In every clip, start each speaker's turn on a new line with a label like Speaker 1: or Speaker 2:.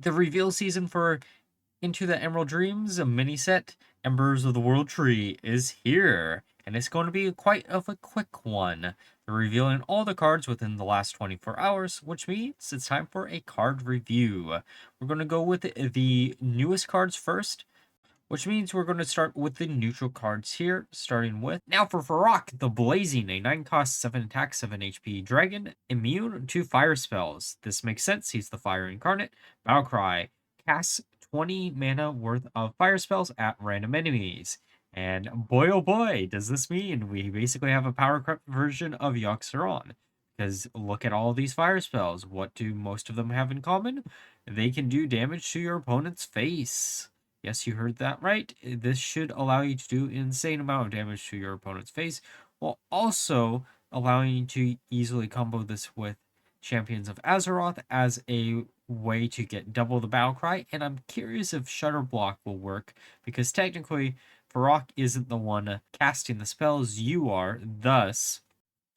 Speaker 1: The reveal season for Into the Emerald Dreams, a mini set, Embers of the World Tree, is here, and it's going to be quite of a quick one. They're revealing all the cards within the last 24 hours, which means it's time for a card review. We're going to go with the newest cards first, which means we're going to start with the neutral cards here, starting with, now for Fyrakk the Blazing, a 9-cost, 7 attack, 7 HP dragon, immune to fire spells. This makes sense, he's the Fire Incarnate. Battlecry, casts 20 mana worth of fire spells at random enemies. And boy oh boy, does this mean we basically have a power crept version of Yogg-Saron. Because look at all these fire spells. What do most of them have in common? They can do damage to your opponent's face. Yes, you heard that right. This should allow you to do an insane amount of damage to your opponent's face, while also allowing you to easily combo this with Champions of Azeroth as a way to get double the battle cry. And I'm curious if Shutter Block will work, because technically Fyrakk isn't the one casting the spells, you are, thus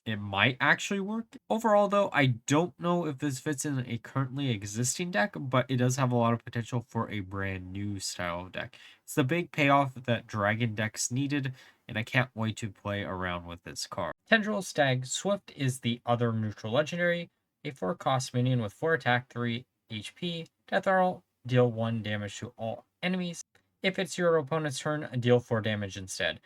Speaker 1: it might actually work. Overall, though, I don't know if this fits in a currently existing deck, but it does have a lot of potential for a brand new style of deck. It's the big payoff that Dragon decks needed, and I can't wait to play around with this card. Tindral Sageswift is the other neutral legendary, a 4-cost minion with 4 attack, 3 HP. Death Rattle, deal 1 damage to all enemies. If it's your opponent's turn, deal 4 damage instead.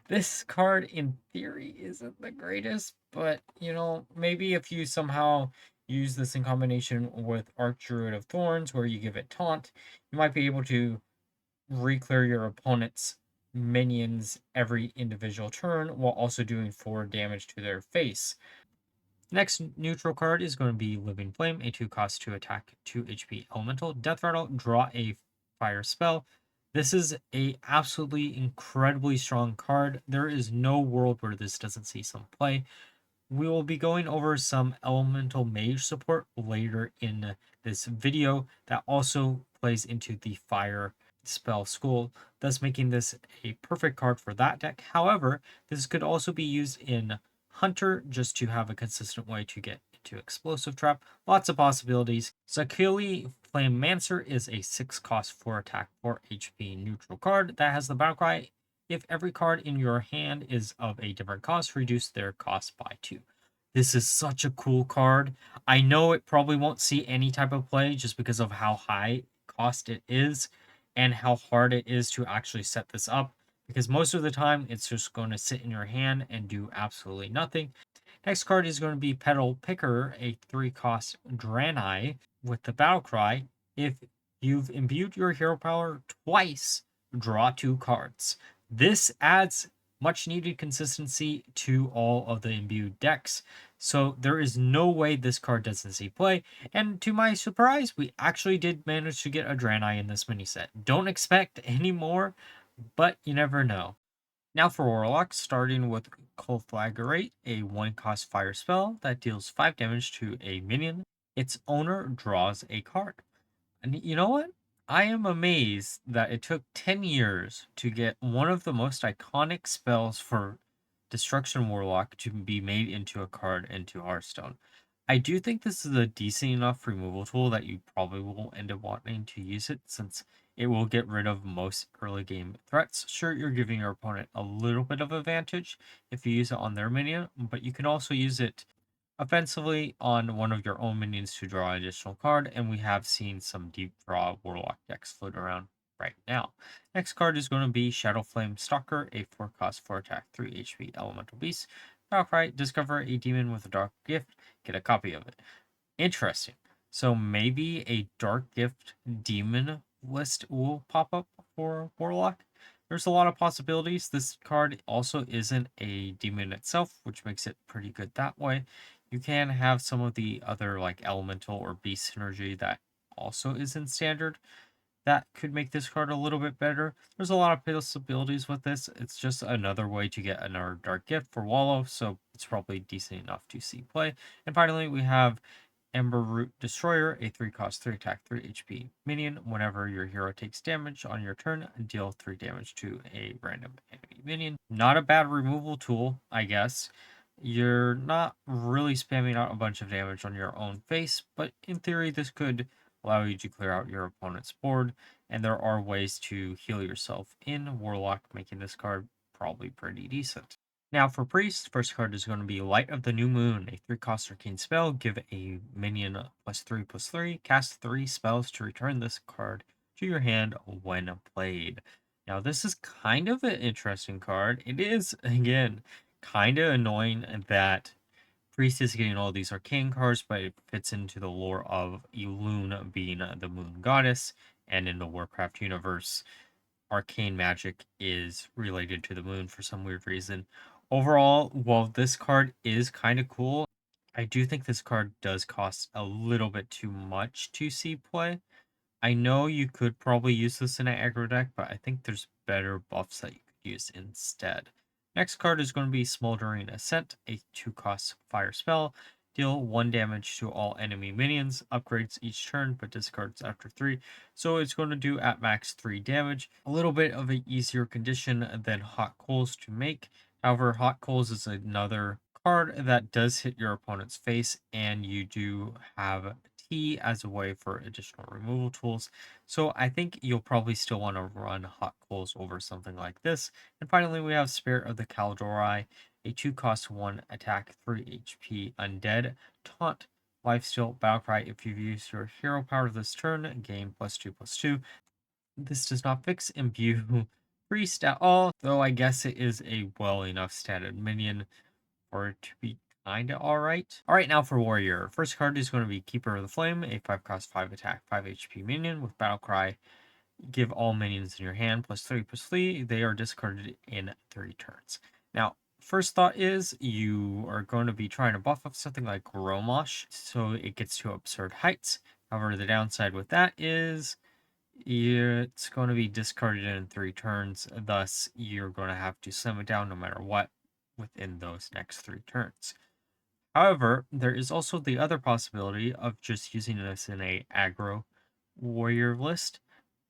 Speaker 1: This card, in theory, isn't the greatest, but, you know, maybe if you somehow use this in combination with Archdruid of Thorns, where you give it Taunt, you might be able to re-clear your opponent's minions every individual turn, while also doing 4 damage to their face. Next neutral card is going to be Living Flame, a 2-cost, 2 attack, 2 HP elemental. Death Rattle, draw a fire spell. This is a absolutely incredibly strong card. There is no world where this doesn't see some play. We will be going over some elemental mage support later in this video that also plays into the fire spell school, thus making this a perfect card for that deck. However, this could also be used in Hunter just to have a consistent way to get into Explosive Trap. Lots of possibilities. Zakili Flamemancer is a 6-cost, 4 attack, 4 HP neutral card that has the battle cry. If every card in your hand is of a different cost, reduce their cost by 2. This is such a cool card. I know it probably won't see any type of play just because of how high cost it is and how hard it is to actually set this up, because most of the time it's just going to sit in your hand and do absolutely nothing. Next card is going to be Petal Picker, a 3-cost Draenei with the battle cry. If you've imbued your hero power twice, draw 2 cards. This adds much needed consistency to all of the imbued decks, so there is no way this card doesn't see play. And to my surprise, we actually did manage to get a Draenei in this mini set. Don't expect any more, but you never know. Now for Warlock, starting with Conflagrate, a 1-cost fire spell that deals 5 damage to a minion. Its owner draws a card. And you know what? I am amazed that it took 10 years to get one of the most iconic spells for Destruction Warlock to be made into a card into Hearthstone. I do think this is a decent enough removal tool that you probably will end up wanting to use it, since it will get rid of most early game threats. Sure, you're giving your opponent a little bit of advantage if you use it on their minion, but you can also use it offensively on one of your own minions to draw an additional card, and we have seen some deep draw Warlock decks float around right now. Next card is going to be Shadowflame Stalker, a 4-cost, 4 attack, 3 HP elemental beast. Battlecry, discover a demon with a dark gift, get a copy of it. Interesting. So maybe a dark gift demon list will pop up for Warlock. There's a lot of possibilities. This card also isn't a demon itself, which makes it pretty good that way. You can have some of the other like elemental or beast synergy that also isn't standard. That could make this card a little bit better. There's a lot of possibilities with this. It's just another way to get another dark gift for Wallow, so it's probably decent enough to see play. And finally, we have Ember Root Destroyer, a 3-cost, 3 attack, 3 HP minion. Whenever your hero takes damage on your turn, deal 3 damage to a random enemy minion. Not a bad removal tool, I guess. You're not really spamming out a bunch of damage on your own face, but in theory, this could allow you to clear out your opponent's board, and there are ways to heal yourself in Warlock, making this card probably pretty decent. Now for Priest, first card is going to be Light of the New Moon, a 3-cost arcane spell. Give a minion +3/+3, cast 3 spells to return this card to your hand when played. Now this is kind of an interesting card. It is, again, kind of annoying that Priest is getting all these arcane cards, but it fits into the lore of Elune being the moon goddess, and in the Warcraft universe, arcane magic is related to the moon for some weird reason. Overall, while this card is kind of cool, I do think this card does cost a little bit too much to see play. I know you could probably use this in an aggro deck, but I think there's better buffs that you could use instead. Next card is going to be Smoldering Ascent, a 2-cost fire spell. Deal 1 damage to all enemy minions, upgrades each turn, but discards after 3. So it's going to do at max 3 damage. A little bit of an easier condition than Hot Coals to make. However, Hot Coals is another card that does hit your opponent's face, and you do have T as a way for additional removal tools. So I think you'll probably still want to run Hot Coals over something like this. And finally, we have Spirit of the Kaldorei, a 2-cost 1 attack 3 HP undead taunt lifesteal battlecry. If you've used your hero power this turn, gain +2/+2. This does not fix Imbue Priest at all, though I guess it is a well enough statted minion for it to be kinda alright. Alright, now for Warrior. First card is going to be Keeper of the Flame, a 5-cost 5 attack 5 HP minion with battlecry. Give all minions in your hand +3/+3. They are discarded in 30 turns. Now, first thought is you are going to be trying to buff up something like Romosh so it gets to absurd heights. However, the downside with that is it's going to be discarded in 3 turns. Thus, you're going to have to slim it down no matter what within those next 3 turns. However, there is also the other possibility of just using this in a aggro warrior list,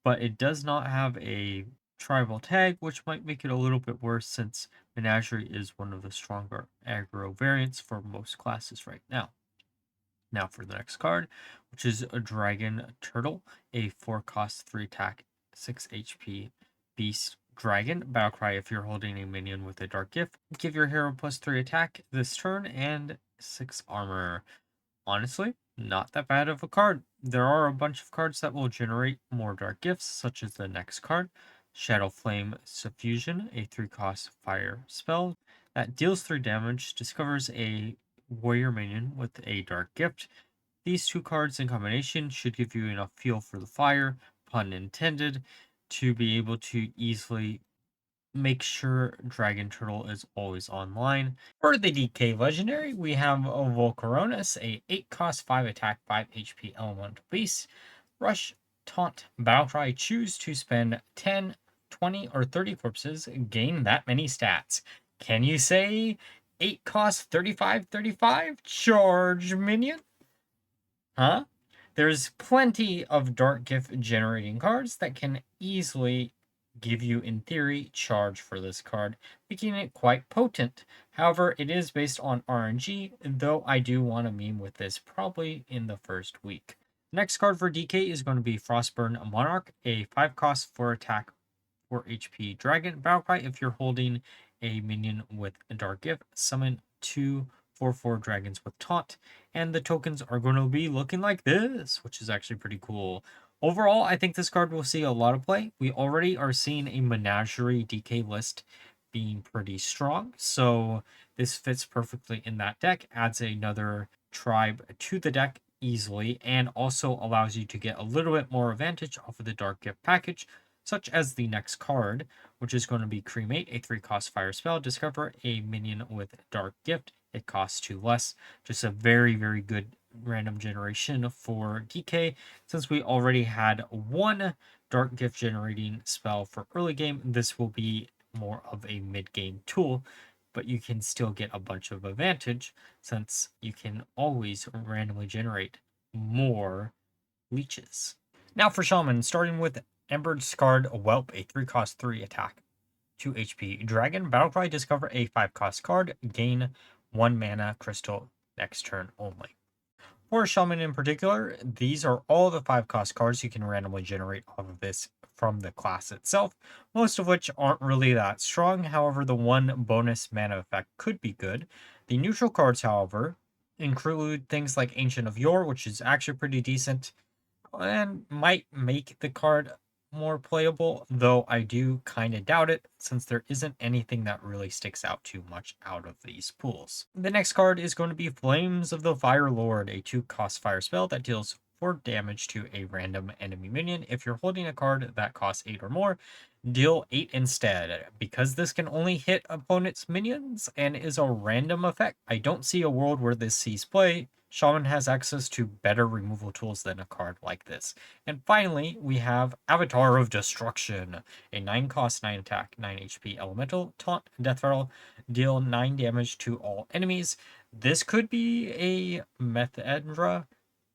Speaker 1: but it does not have a tribal tag, which might make it a little bit worse since Menagerie is one of the stronger aggro variants for most classes right now. Now for the next card, which is a Dragon Turtle, a 4-cost 3 attack 6 HP beast dragon. Battlecry if you're holding a minion with a dark gift. Give your hero +3 attack this turn and 6 armor. Honestly, not that bad of a card. There are a bunch of cards that will generate more dark gifts, such as the next card, Shadow Flame Suffusion, a 3-cost fire spell that deals 3 damage, discovers a warrior minion with a dark gift. These 2 cards in combination should give you enough feel for the fire, pun intended, to be able to easily make sure Dragon Turtle is always online. For the DK Legendary, we have a Volcoross, a 8-cost 5 attack 5 HP elemental beast. Rush, Taunt, Battlecry. Choose to spend 10, 20, or 30 corpses. Gain that many stats. Can you say 8 cost 35/35? Charge minion? Huh? There's plenty of dark gift generating cards that can easily give you, in theory, charge for this card, making it quite potent. However, it is based on RNG, though I do want to meme with this probably in the first week. Next card for DK is going to be Frostburn Monarch, a 5-cost 4 attack 4 HP dragon. Battlecry if you're holding a minion with a dark gift, summon 2 4/4 dragons with taunt, and the tokens are going to be looking like this, which is actually pretty cool. Overall, I think this card will see a lot of play. We already are seeing a Menagerie DK list being pretty strong, so this fits perfectly in that deck, adds another tribe to the deck easily, and also allows you to get a little bit more advantage off of the Dark Gift package, such as the next card, which is going to be Cremate, a 3-cost fire spell. Discover a minion with Dark Gift. It costs 2 less. Just a very, very good random generation for DK. Since we already had 1 Dark Gift generating spell for early game, this will be more of a mid-game tool, but you can still get a bunch of advantage since you can always randomly generate more leeches. Now for Shaman, starting with Embers card Whelp, a 3-cost 3 attack 2 HP dragon. Battlecry, discover a 5-cost card, gain 1 mana crystal next turn only. For Shaman in particular, these are all the 5-cost cards you can randomly generate off of this from the class itself, most of which aren't really that strong. However, the one bonus mana effect could be good. The neutral cards, however, include things like Ancient of Yore, which is actually pretty decent, and might make the card more playable, though I do kind of doubt it, since there isn't anything that really sticks out too much out of these pools. The next card is going to be Flames of the Fire Lord, a 2-cost fire spell that deals 4 damage to a random enemy minion. If you're holding a card that costs 8 or more, deal 8 instead. Because this can only hit opponent's minions and is a random effect, I don't see a world where this sees play. Shaman has access to better removal tools than a card like this. And finally, we have Avatar of Destruction, a 9-cost, 9-attack, 9 HP elemental, taunt, death rattle, deal 9 damage to all enemies. This could be a Methendra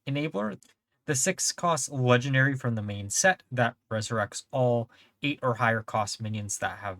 Speaker 1: enabler. The 6-cost legendary from the main set that resurrects all 8 or higher cost minions that have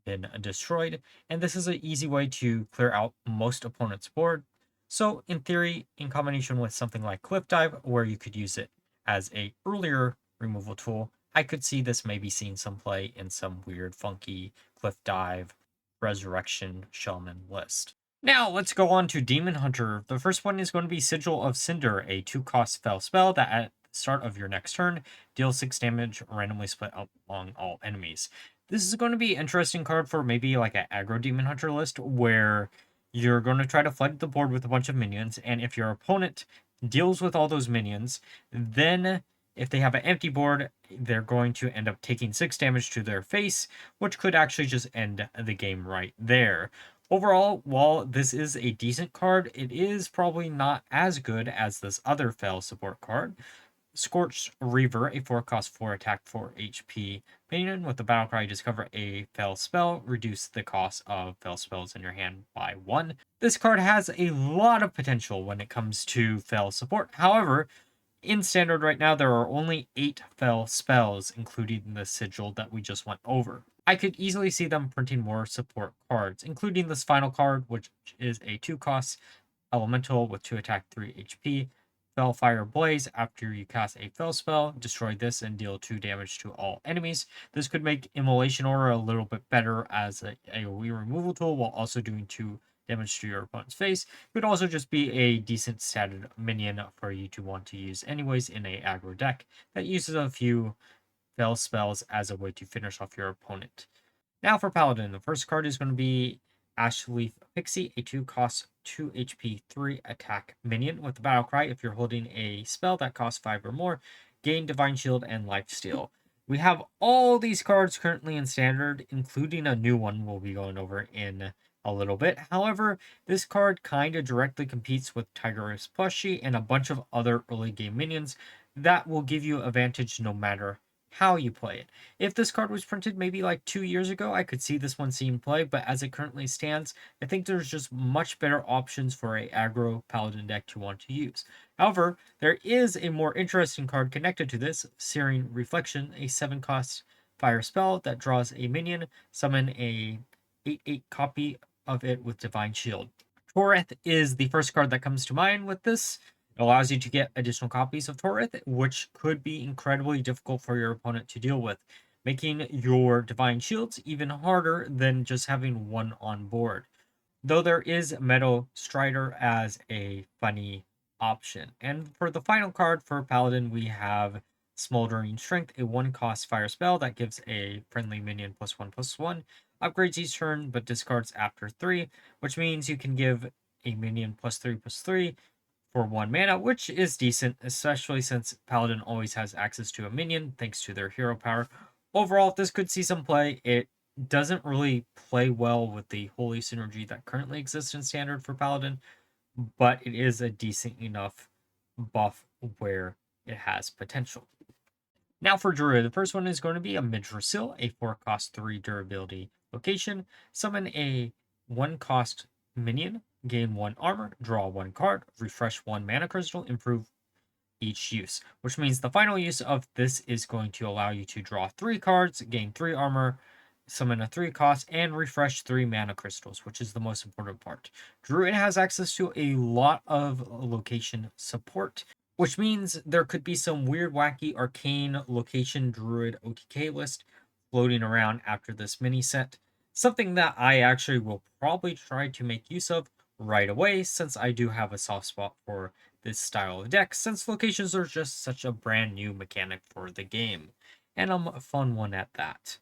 Speaker 1: been destroyed. And this is an easy way to clear out most opponent's board. So in theory, in combination with something like Cliff Dive, where you could use it as a earlier removal tool, I could see this maybe seeing some play in some weird, funky Cliff Dive Resurrection Shaman list. Now let's go on to Demon Hunter. The first one is going to be Sigil of Cinder, a 2-cost spell that at the start of your next turn deals 6 damage randomly split up among all enemies. This is going to be an interesting card for maybe like an aggro Demon Hunter list where you're going to try to flood the board with a bunch of minions, and if your opponent deals with all those minions, then if they have an empty board, they're going to end up taking 6 damage to their face, which could actually just end the game right there. Overall, while this is a decent card, it is probably not as good as this other Fel support card. Scorched Reaver, a 4-cost, 4-attack, 4 HP minion. With the battle cry, discover a Fel spell. Reduce the cost of Fel spells in your hand by 1. This card has a lot of potential when it comes to Fel support. However, in Standard right now, there are only 8 Fel spells, including the Sigil that we just went over. I could easily see them printing more support cards, including this final card, which is a 2-cost elemental with 2 attack, 3 HP. Fire Blaze. After you cast a Fel spell, destroy this and deal 2 damage to all enemies. This could make Immolation Aura a little bit better as a AoE removal tool while also doing 2 damage to your opponent's face. It could also just be a decent statted minion for you to want to use anyways in a aggro deck that uses a few Fel spells as a way to finish off your opponent. Now for Paladin, the first card is going to be Ashleaf Pixie, a 2-cost, 2 HP, 3 attack minion with the battle cry. If you're holding a spell that costs 5 or more, gain Divine Shield and Lifesteal. We have all these cards currently in Standard, including a new one we'll be going over in a little bit. However, this card kind of directly competes with Tiger's Plushie and a bunch of other early game minions that will give you advantage no matter how you play it. If this card was printed maybe like 2 years ago, I could see this one seeing play, but as it currently stands, I think there's just much better options for a aggro Paladin deck to want to use. However, there is a more interesting card connected to this, Searing Reflection, a 7-cost fire spell that draws a minion, summon a 8/8 copy of it with Divine Shield. Toreth is the first card that comes to mind with this. It allows you to get additional copies of Toreth, which could be incredibly difficult for your opponent to deal with, making your Divine Shields even harder than just having one on board. Though there is Meadow Strider as a funny option. And for the final card for Paladin, we have Smoldering Strength, a 1-cost fire spell that gives a friendly minion +1/+1, upgrades each turn but discards after 3, which means you can give a minion +3/+3 for 1 mana, which is decent, especially since Paladin always has access to a minion thanks to their hero power. Overall, this could see some play. It doesn't really play well with the holy synergy that currently exists in Standard for Paladin, but it is a decent enough buff where it has potential. Now for Druid, the first one is going to be Amirdrassil, a 4-cost, 3 durability location. Summon a 1-cost minion, gain 1 armor, draw 1 card, refresh 1 mana crystal, improve each use. Which means the final use of this is going to allow you to draw 3 cards, gain 3 armor, summon a 3 cost, and refresh 3 mana crystals, which is the most important part. Druid has access to a lot of location support, which means there could be some weird, wacky, arcane location Druid OTK list floating around after this mini set. Something that I actually will probably try to make use of right away, since I do have a soft spot for this style of deck, since locations are just such a brand new mechanic for the game. And a fun one at that.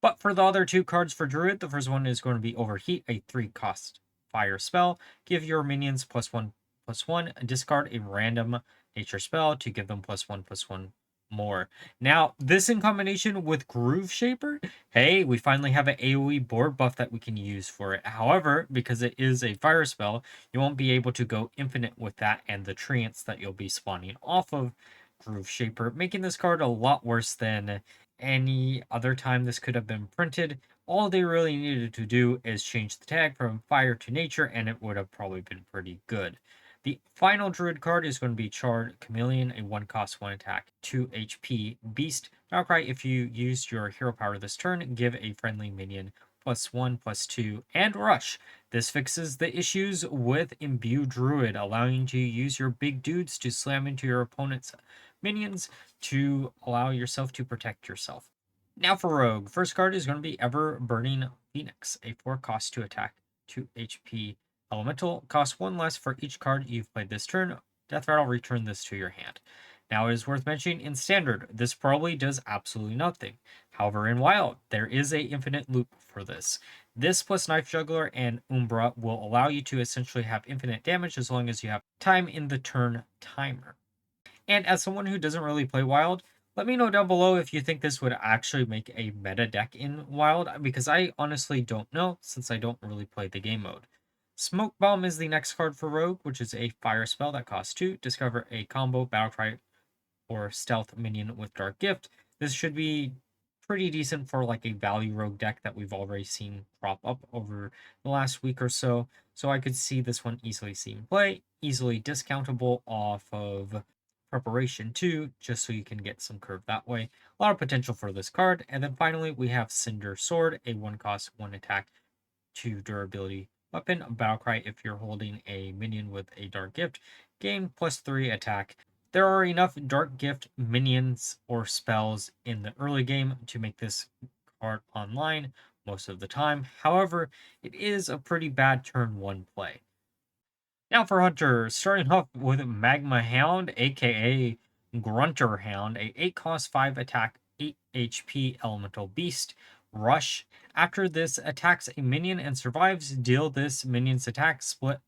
Speaker 1: But for the other 2 cards for Druid, the first one is going to be Overheat, a 3 cost fire spell. Give your minions +1/+1, discard a random nature spell to give them +1/+1 more. Now, this in combination with Groove Shaper, hey, we finally have an AoE board buff that we can use for it. However, because it is a fire spell, you won't be able to go infinite with that and the treants that you'll be spawning off of Groove Shaper, making this card a lot worse than any other time this could have been printed. All they really needed to do is change the tag from fire to nature, and it would have probably been pretty good. The final Druid card is going to be Charred Chameleon, a 1 cost 1 attack, 2 HP beast. Valkyrie, if you use your hero power this turn, give a friendly minion +1/+2 and rush. This fixes the issues with Imbue Druid, allowing you to use your big dudes to slam into your opponent's minions to allow yourself to protect yourself. Now for Rogue, first card is going to be Ever Burning Phoenix, a 4 cost to attack, 2 HP elemental, cost 1 less for each card you've played this turn. Death Rattle, return this to your hand. Now it is worth mentioning in Standard, this probably does absolutely nothing. However, in Wild, there is a infinite loop for this. This plus Knife Juggler and Umbra will allow you to essentially have infinite damage as long as you have time in the turn timer. And as someone who doesn't really play Wild, let me know down below if you think this would actually make a meta deck in Wild, because I honestly don't know, since I don't really play the game mode. Smoke Bomb is the next card for Rogue, which is a fire spell that costs 2. Discover a combo Battlecry or Stealth minion with Dark Gift. This should be pretty decent for like a value Rogue deck that we've already seen crop up over the last week or so. So I could see this one easily seeing play, easily discountable off of Preparation 2, just so you can get some curve that way. A lot of potential for this card. And then finally, we have Cinder Sword, a 1 cost, 1 attack, 2 durability weapon. Battlecry, if you're holding a minion with a Dark Gift, gain +3 attack. There are enough Dark Gift minions or spells in the early game to make this card online most of the time. However, it is a pretty bad turn 1 play. Now for Hunter, starting off with Magma Hound, aka Grunter Hound, a 8 cost 5 attack, 8 HP elemental beast. Rush. After this attacks a minion and survives, deal this minion's attack split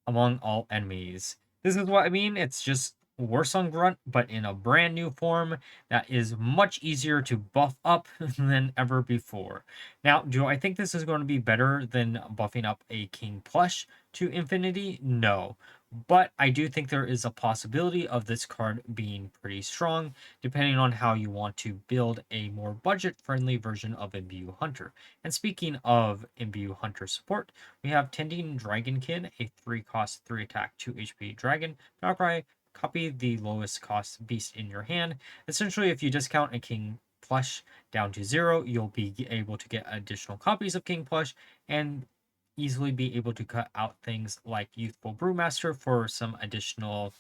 Speaker 1: among all enemies. This is what I mean. It's just worse on Grunt, but in a brand new form that is much easier to buff up than ever before. Now, do I think this is going to be better than buffing up a King Plush to infinity? No. But I do think there is a possibility of this card being pretty strong, depending on how you want to build a more budget-friendly version of Imbue Hunter. And speaking of Imbue Hunter support, we have Tending Dragonkin, a 3 cost, 3 attack, 2 HP dragon. Valkyrie, copy the lowest cost beast in your hand. Essentially, if you discount a King Plush down to 0, you'll be able to get additional copies of King Plush and easily be able to cut out things like Youthful Brewmaster for some additional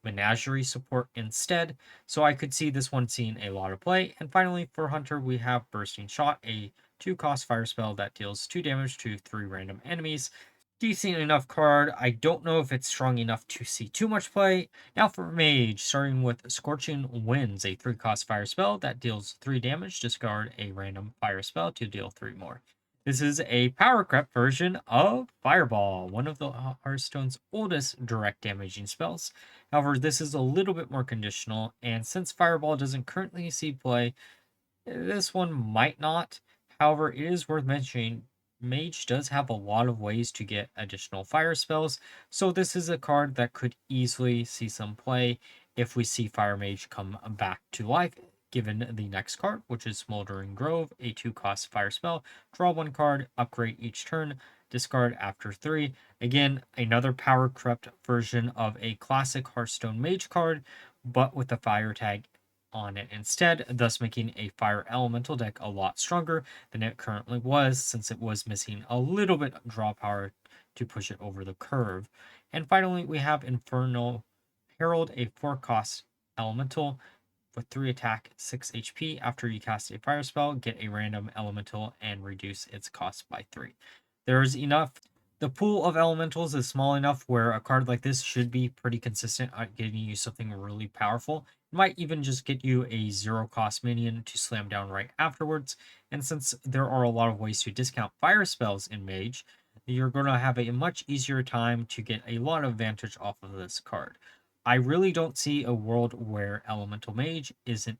Speaker 1: menagerie support instead. So I could see this one seeing a lot of play. And finally, for Hunter, we have Bursting Shot, a 2 cost fire spell that deals 2 damage to 3 random enemies. Decent enough card. I don't know if it's strong enough to see too much play. Now for Mage, starting with Scorching Winds, a 3 cost fire spell that deals 3 damage. Discard a random fire spell to deal 3 more. This is a power creep version of Fireball, one of the Hearthstone's oldest direct damaging spells. However, this is a little bit more conditional, and since Fireball doesn't currently see play, this one might not. However, it is worth mentioning Mage does have a lot of ways to get additional fire spells, so this is a card that could easily see some play if we see Fire Mage come back to life, given the next card, which is Smoldering Grove, a 2 cost fire spell. Draw 1 card, upgrade each turn, discard after 3. Again, another power crept version of a classic Hearthstone Mage card, but with the fire tag on it instead, thus making a Fire Elemental deck a lot stronger than it currently was, since it was missing a little bit draw power to push it over the curve. And finally, we have Infernal Herald, a 4-cost elemental with 3 attack, 6 HP. After you cast a fire spell, get a random elemental and reduce its cost by 3. There's enough. The pool of elementals is small enough where a card like this should be pretty consistent at getting you something really powerful. It might even just get you a 0-cost minion to slam down right afterwards. And since there are a lot of ways to discount fire spells in Mage, you're going to have a much easier time to get a lot of advantage off of this card. I really don't see a world where Elemental Mage isn't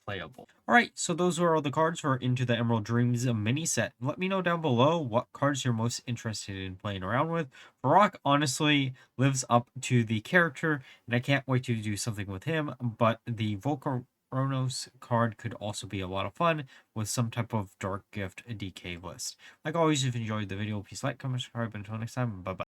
Speaker 1: playable. Alright, so those are all the cards for Into the Emerald Dreams mini set. Let me know down below what cards you're most interested in playing around with. Fyrakk honestly lives up to the character, and I can't wait to do something with him, but the Volcoross card could also be a lot of fun with some type of Dark Gift DK list. Like always, if you enjoyed the video, please like, comment, subscribe, and until next time, bye-bye.